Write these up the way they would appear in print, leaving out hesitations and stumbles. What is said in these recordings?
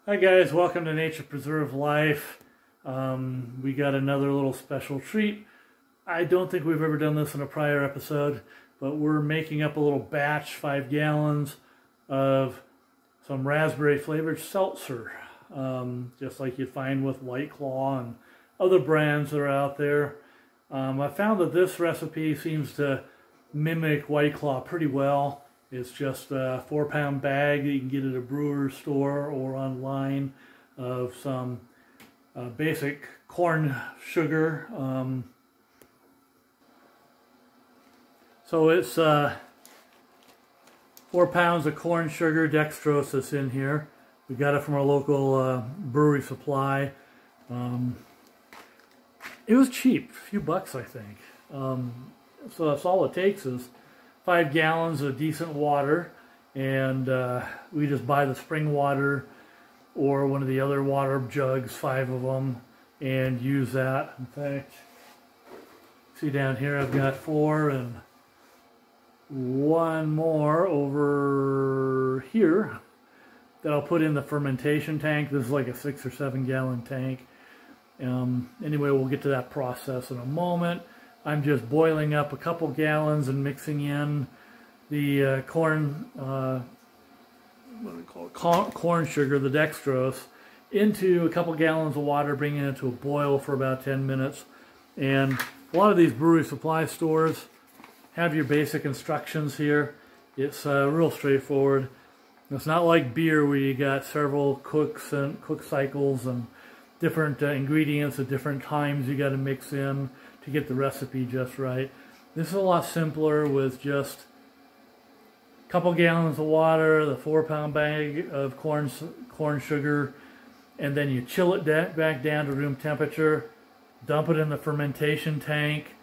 Hi guys, welcome to Nature Preserve Life. We got another little special treat. I don't think we've ever done this in a prior episode, but we're making up a little batch, 5 gallons of some raspberry flavored seltzer. Just like you'd find with White Claw and other brands that are out there. I found that this recipe seems to mimic White Claw pretty well. It's just a 4-pound bag that you can get at a brewer's store or online of some basic corn sugar. So it's 4 pounds of corn sugar, dextrose that's in here. We got it from our local brewery supply. It was cheap, a few bucks I think. So that's all it takes is 5 gallons of decent water, and we just buy the spring water or one of the other water jugs, 5 of them, and use that. In fact, see down here I've got 4 and 1 more over here that I'll put in the fermentation tank. This is like a 6 or 7 gallon tank. Anyway, we'll get to that process in a moment. I'm just boiling up a couple gallons and mixing in the corn sugar, the dextrose, into a couple gallons of water, bringing it to a boil for about 10 minutes. And a lot of these brewery supply stores have your basic instructions here. It's real straightforward. It's not like beer where you got several cook cycles and different ingredients at different times you got to mix in to get the recipe just right. This is a lot simpler with just a couple gallons of water, the 4-pound bag of corn sugar, and then you chill it back down to room temperature, dump it in the fermentation tank,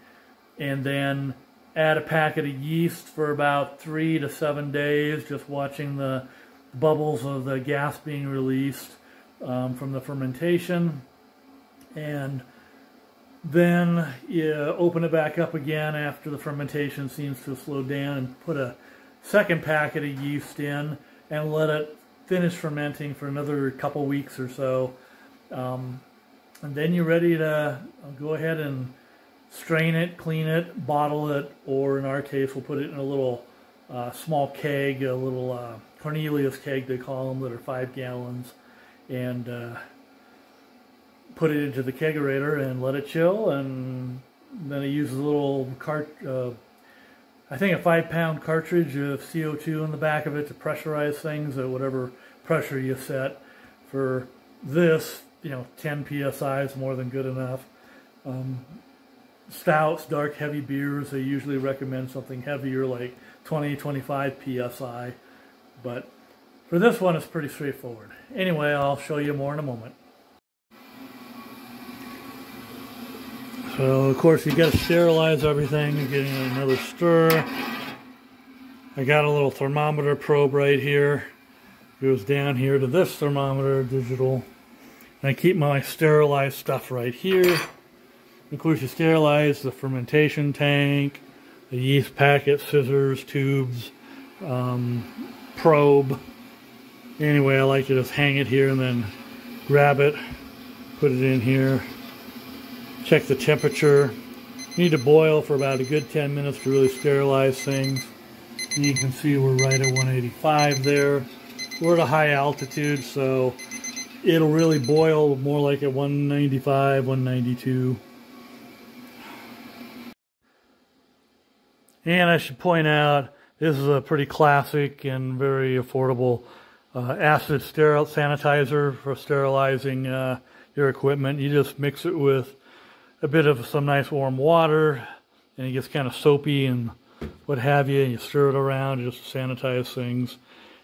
and then add a packet of yeast for about 3 to 7 days, just watching the bubbles of the gas being released from the fermentation. And then you open it back up again after the fermentation seems to have slowed down and put a second packet of yeast in and let it finish fermenting for another couple weeks or so. And then you're ready to go ahead and strain it, clean it, bottle it, or in our case we'll put it in a little small keg, a little Cornelius keg they call them, that are 5 gallons, and put it into the kegerator and let it chill. And then it uses a little I think a 5-pound cartridge of CO2 in the back of it to pressurize things at whatever pressure you set. For this, 10 psi is more than good enough. Stouts, dark heavy beers, they usually recommend something heavier like 20-25 psi, but for this one it's pretty straightforward. Anyway, I'll show you more in a moment. So of course you got to sterilize everything. You're getting another stir. I got a little thermometer probe right here. It goes down here to this thermometer, digital. And I keep my sterilized stuff right here. Of course you sterilize the fermentation tank, the yeast packet, scissors, tubes, probe. Anyway, I like to just hang it here and then grab it, put it in here. Check the temperature. You need to boil for about a good 10 minutes to really sterilize things. And you can see we're right at 185 there. We're at a high altitude, so it'll really boil more like at 195, 192. And I should point out, this is a pretty classic and very affordable acid sanitizer for sterilizing your equipment. You just mix it with a bit of some nice warm water, and it gets kind of soapy and what have you, and you stir it around just to sanitize things.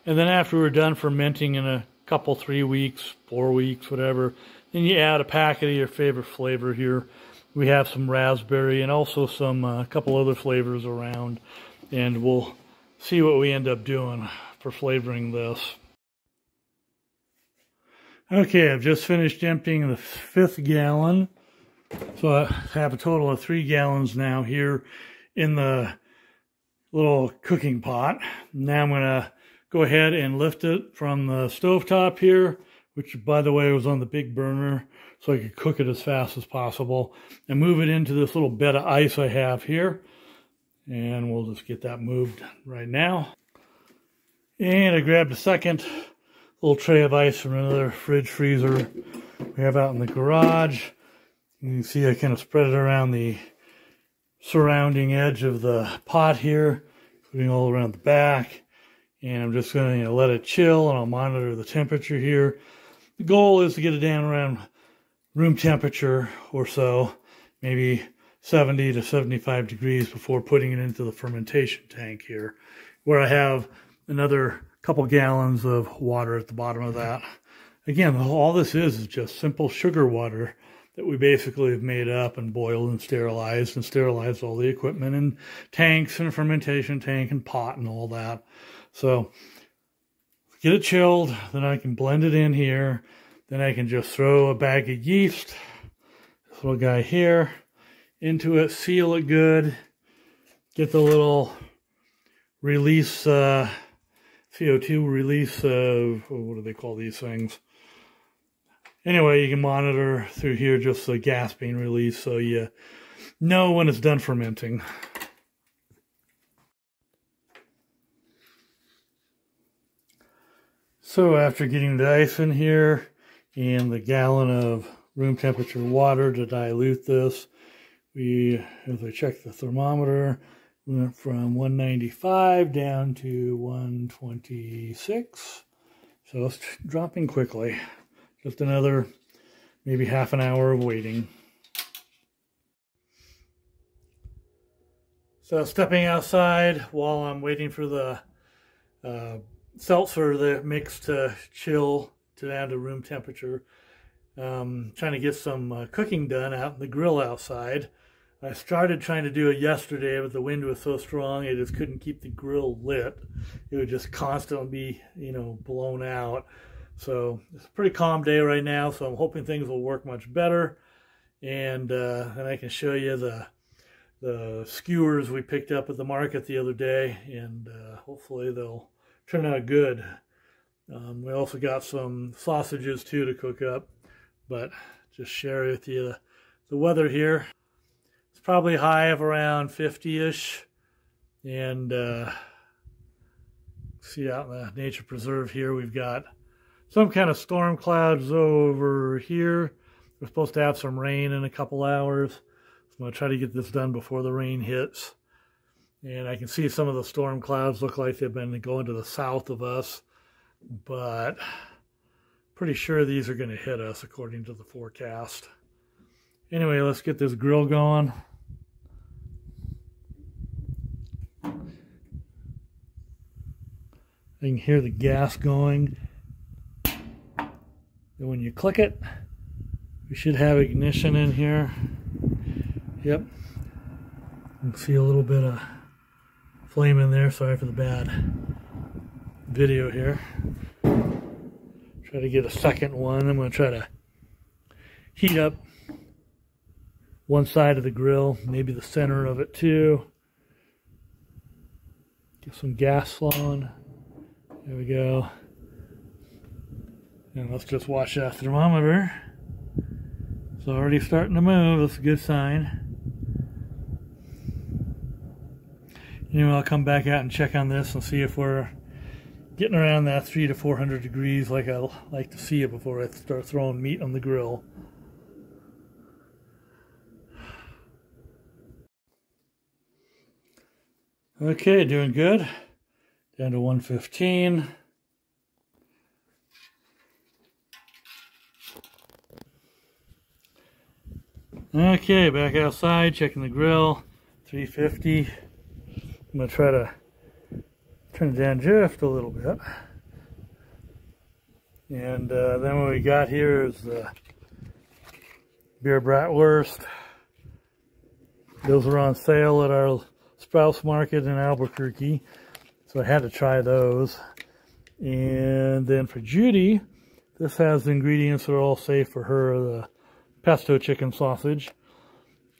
And then after we're done fermenting in a couple, 3 weeks, 4 weeks, whatever, then you add a packet of your favorite flavor here. We have some raspberry and also some couple other flavors around, and we'll see what we end up doing for flavoring this. Okay, I've just finished emptying the 5th gallon. So I have a total of 3 gallons now here in the little cooking pot. Now I'm going to go ahead and lift it from the stovetop here, which by the way was on the big burner so I could cook it as fast as possible, and move it into this little bed of ice I have here. And we'll just get that moved right now. And I grabbed a second little tray of ice from another fridge freezer we have out in the garage. You can see I kind of spread it around the surrounding edge of the pot here, including all around the back. And I'm just going to let it chill, and I'll monitor the temperature here. The goal is to get it down around room temperature or so, maybe 70 to 75 degrees before putting it into the fermentation tank here, where I have another couple gallons of water at the bottom of that. Again, all this is just simple sugar water that we basically have made up and boiled and sterilized all the equipment and tanks and fermentation tank and pot and all that. So get it chilled, then I can blend it in here. Then I can just throw a bag of yeast, this little guy here, into it, seal it good, get the little release, CO2 release, what do they call these things? Anyway, you can monitor through here just the gas being released so you know when it's done fermenting. So after getting the ice in here and the gallon of room temperature water to dilute this, as I checked the thermometer, we went from 195 down to 126. So it's dropping quickly. Just another maybe half an hour of waiting. So stepping outside while I'm waiting for the seltzer, the mix to chill to down to room temperature. Trying to get some cooking done out in the grill outside. I started trying to do it yesterday, but the wind was so strong I just couldn't keep the grill lit. It would just constantly be, blown out. So it's a pretty calm day right now, so I'm hoping things will work much better. And I can show you the skewers we picked up at the market the other day, and hopefully they'll turn out good. We also got some sausages too to cook up, but just share with you the weather here. It's probably high of around 50-ish, and see out in the nature preserve here we've got some kind of storm clouds over here. We're supposed to have some rain in a couple hours. So I'm going to try to get this done before the rain hits. And I can see some of the storm clouds look like they've been going to the south of us, but pretty sure these are going to hit us according to the forecast. Anyway, let's get this grill going. I can hear the gas going. And when you click it, we should have ignition in here. Yep. You can see a little bit of flame in there. Sorry for the bad video here. Try to get a second one. I'm going to try to heat up one side of the grill, maybe the center of it too. Get some gas flowing. There we go. And let's just watch that thermometer. It's already starting to move. That's a good sign. Anyway, I'll come back out and check on this and see if we're getting around that 300 to 400 degrees like I like to see it before I start throwing meat on the grill. Okay, doing good. Down to 115. Okay, back outside, checking the grill, 350. I'm going to try to turn it down just a little bit. And then what we got here is the beer bratwurst. Those are on sale at our Sprouts Market in Albuquerque, so I had to try those. And then for Judy, this has the ingredients that are all safe for her, the pesto chicken sausage.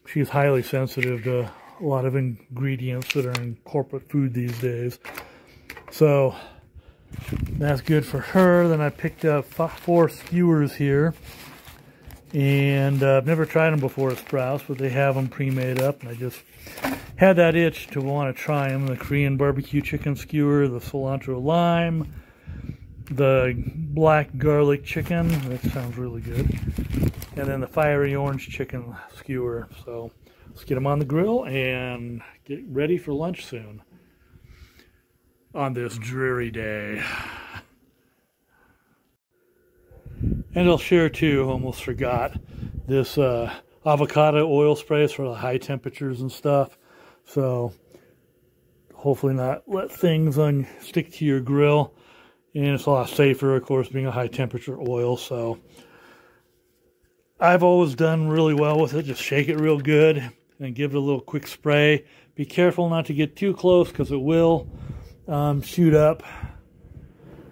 She's highly sensitive to a lot of ingredients that are in corporate food these days. So That's good for her. Then I picked up 4 skewers here. And I've never tried them before at Sprouts, but they have them pre-made up. And I just had that itch to want to try them. The Korean barbecue chicken skewer, the cilantro lime, the black garlic chicken. That sounds really good. And then the fiery orange chicken skewer. So let's get them on the grill and get ready for lunch soon on this dreary day. And I'll share too, almost forgot, this avocado oil sprays for the high temperatures and stuff. So hopefully not let things stick to your grill. And it's a lot safer, of course, being a high temperature oil. So I've always done really well with it. Just shake it real good and give it a little quick spray. Be careful not to get too close because it will shoot up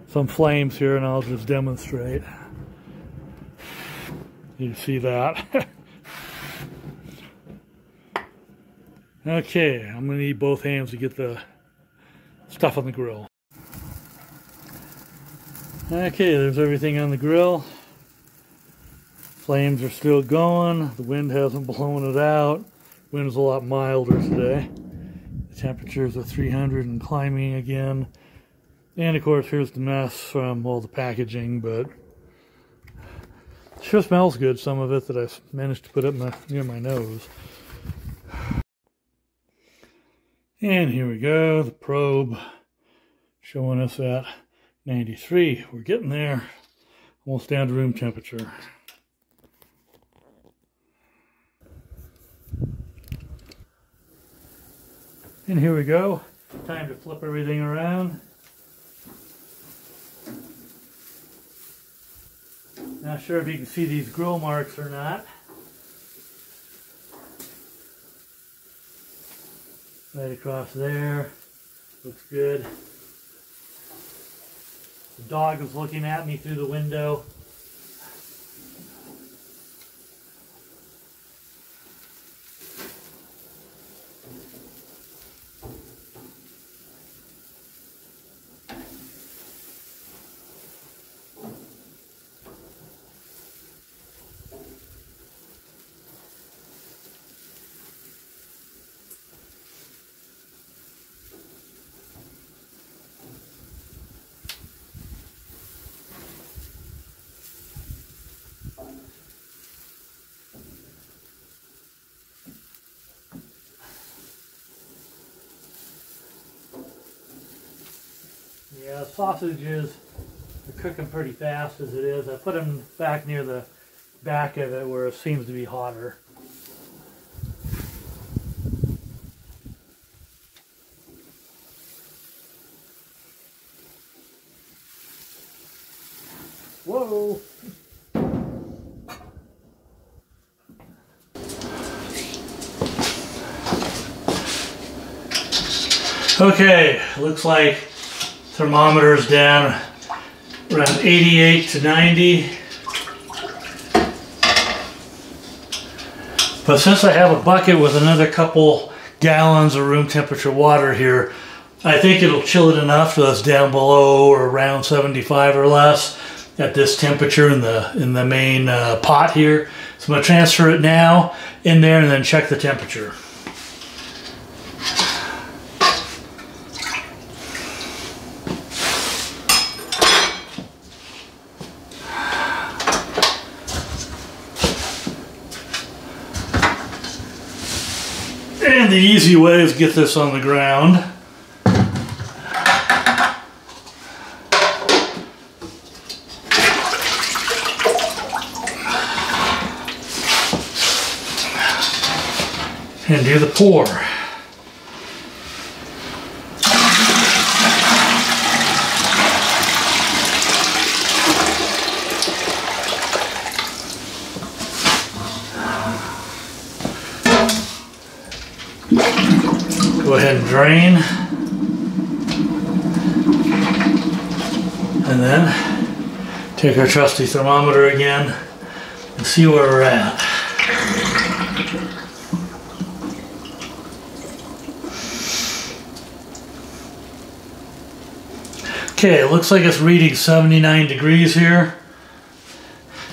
some flames here, and I'll just demonstrate. You see that? Okay, I'm going to need both hands to get the stuff on the grill. Okay, there's everything on the grill. Flames are still going. The wind hasn't blown it out. Wind's a lot milder today. The temperatures are 300 and climbing again. And of course, here's the mess from all the packaging, but it sure smells good, some of it that I managed to put up near my nose. And here we go, the probe showing us at 93. We're getting there, almost down to room temperature. And here we go. Time to flip everything around. Not sure if you can see these grill marks or not. Right across there. Looks good. The dog is looking at me through the window. Yeah, sausages are cooking pretty fast as it is. I put them back near the back of it where it seems to be hotter. Whoa! Okay, looks like thermometer's down around 88 to 90. But since I have a bucket with another couple gallons of room temperature water here, I think it'll chill it enough so it's down below or around 75 or less at this temperature in the main pot here. So I'm going to transfer it now in there and then check the temperature. And the easy way is get this on the ground. And do the pour. Go ahead and drain. And then take our trusty thermometer again and see where we're at. Okay, it looks like it's reading 79 degrees here.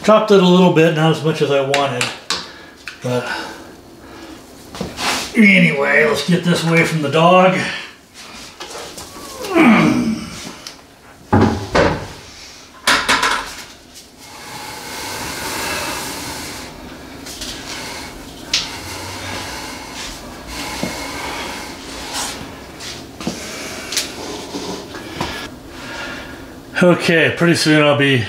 Dropped it a little bit, not as much as I wanted. But anyway, let's get this away from the dog. Okay, pretty soon I'll be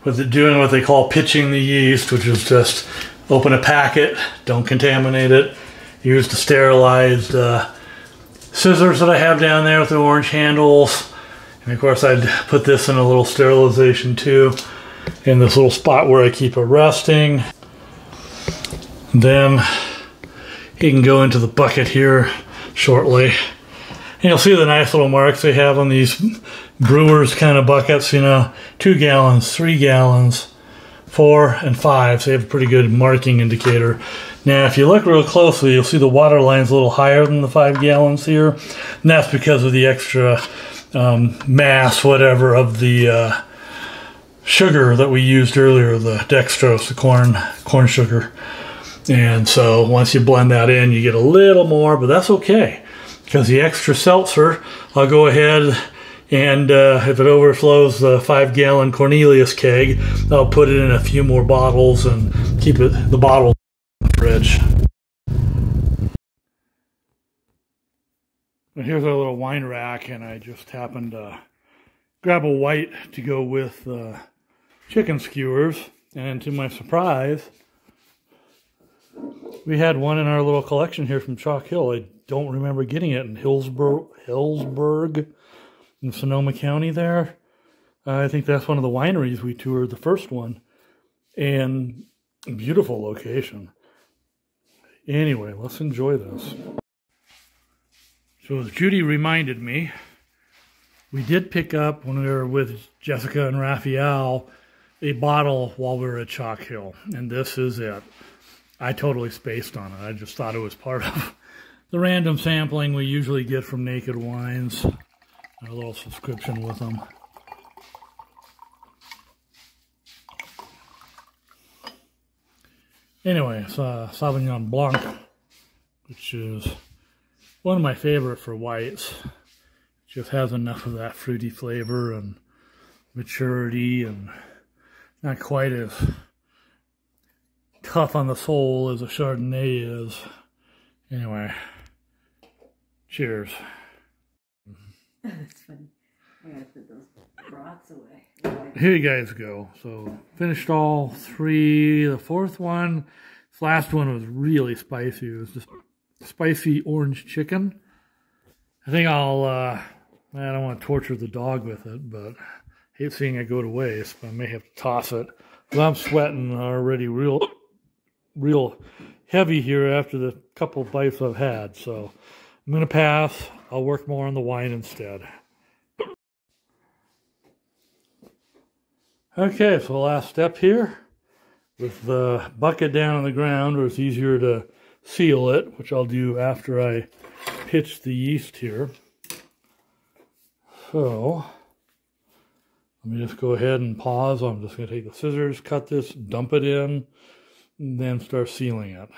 doing what they call pitching the yeast, which is just open a packet, don't contaminate it, use the sterilized scissors that I have down there with the orange handles, and of course I'd put this in a little sterilization tube in this little spot where I keep it resting. Then he can go into the bucket here shortly. And you'll see the nice little marks they have on these brewers kind of buckets, you know, 2 gallons, 3 gallons, 4 and 5. So they have a pretty good marking indicator. Now, if you look real closely, you'll see the water line's a little higher than the 5 gallons here. And that's because of the extra mass, whatever, of the sugar that we used earlier, the dextrose, the corn sugar. And so once you blend that in, you get a little more, but that's okay. Because the extra seltzer, I'll go ahead and if it overflows the 5-gallon Cornelius keg, I'll put it in a few more bottles and keep the bottle in the fridge. And here's our little wine rack, and I just happened to grab a white to go with chicken skewers, and to my surprise, we had one in our little collection here from Chalk Hill. I don't remember getting it in Hillsburg in Sonoma County there. I think that's one of the wineries we toured, the first one. And beautiful location. Anyway, let's enjoy this. So as Judy reminded me, we did pick up, when we were with Jessica and Raphael, a bottle while we were at Chalk Hill. And this is it. I totally spaced on it. I just thought it was part of the random sampling we usually get from Naked Wines. A little subscription with them. Anyway, it's Sauvignon Blanc, which is one of my favorite for whites. It just has enough of that fruity flavor and maturity, and not quite as tough on the soul as a Chardonnay is. Anyway, cheers. That's funny. I gotta put those rocks away. Here you guys go. So, finished all 3. The 4th one, this last one was really spicy. It was just spicy orange chicken. I think I don't want to torture the dog with it, but I hate seeing it go to waste, but I may have to toss it. Well, I'm sweating already real heavy here after the couple bites I've had, so I'm going to pass. I'll work more on the wine instead. Okay, so the last step here, with the bucket down on the ground, where it's easier to seal it, which I'll do after I pitch the yeast here. So, let me just go ahead and pause. I'm just going to take the scissors, cut this, dump it in, and then start sealing it.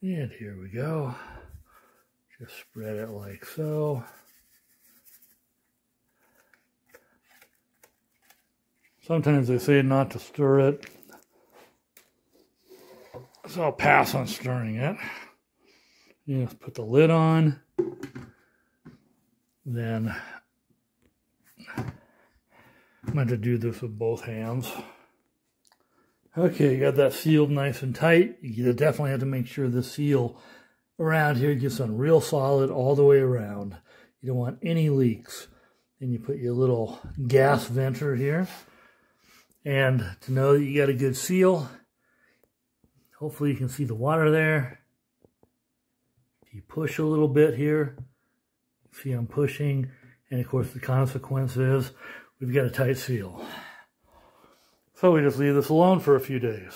And here we go. Just spread it like so. Sometimes they say not to stir it, so I'll pass on stirring it. You just put the lid on. Then I'm going to do this with both hands. Okay, you got that sealed nice and tight. You definitely have to make sure the seal around here gets on real solid all the way around. You don't want any leaks. Then you put your little gas venter here. And to know that you got a good seal, hopefully you can see the water there. If you push a little bit here, see I'm pushing, and of course the consequence is we've got a tight seal. So we just leave this alone for a few days.